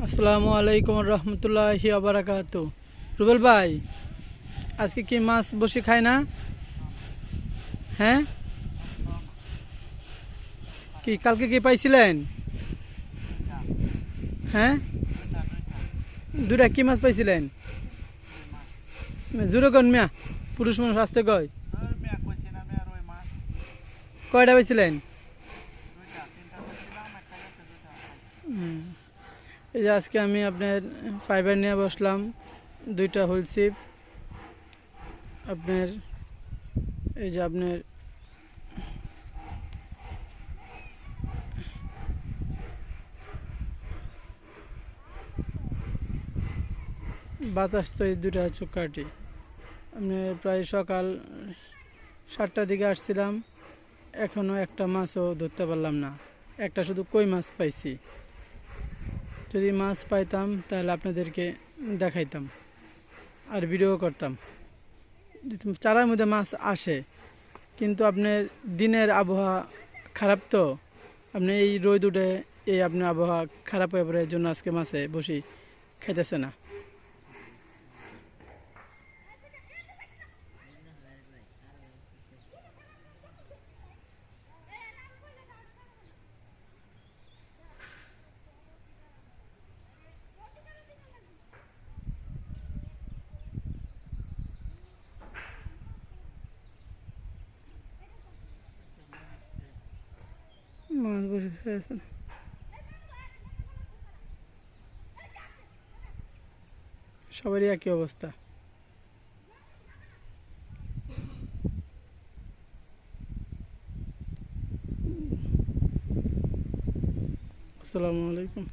আসসালামু আলাইকুম রহমতুল্লাহি আবরাকাতু। রুবেল ভাই, আজকে কি মাছ বসে খায় না? হ্যাঁ, কি কালকে কি পাইছিলেন? হ্যাঁ, দুটা কি মাছ পাইছিলেন? জোরে কন মিয়া, পুরুষ মানুষ আসতে কয়। কয়টা পাইছিলেন? হুম, এই যে আজকে আমি আপনার ফাইবার নিয়ে বসলাম, দুইটা হুইল ছিপ। আপনার এই যে আপনার বাতাস তো এই দুটা চুক্কাটি। আমি প্রায় সকাল 7টার দিকে আসছিলাম, এখনো একটা মাছও ধরতে পারলাম না। একটা শুধু কই মাছ পাইছি। যদি মাছ পাইতাম তাহলে আপনাদেরকে দেখাইতাম আর ভিডিও করতাম। চারার মধ্যে মাছ আসে, কিন্তু আপনার দিনের আবহাওয়া খারাপ, তো আপনি এই রোদ উঠে এই আপনার আবহাওয়া খারাপ হয়ে পড়ে, এর জন্য আজকে মাছে বসি খাইতেছে না। মাছ বসে খাইতেছে না। সবারই একই অবস্থা। আসসালামু আলাইকুম।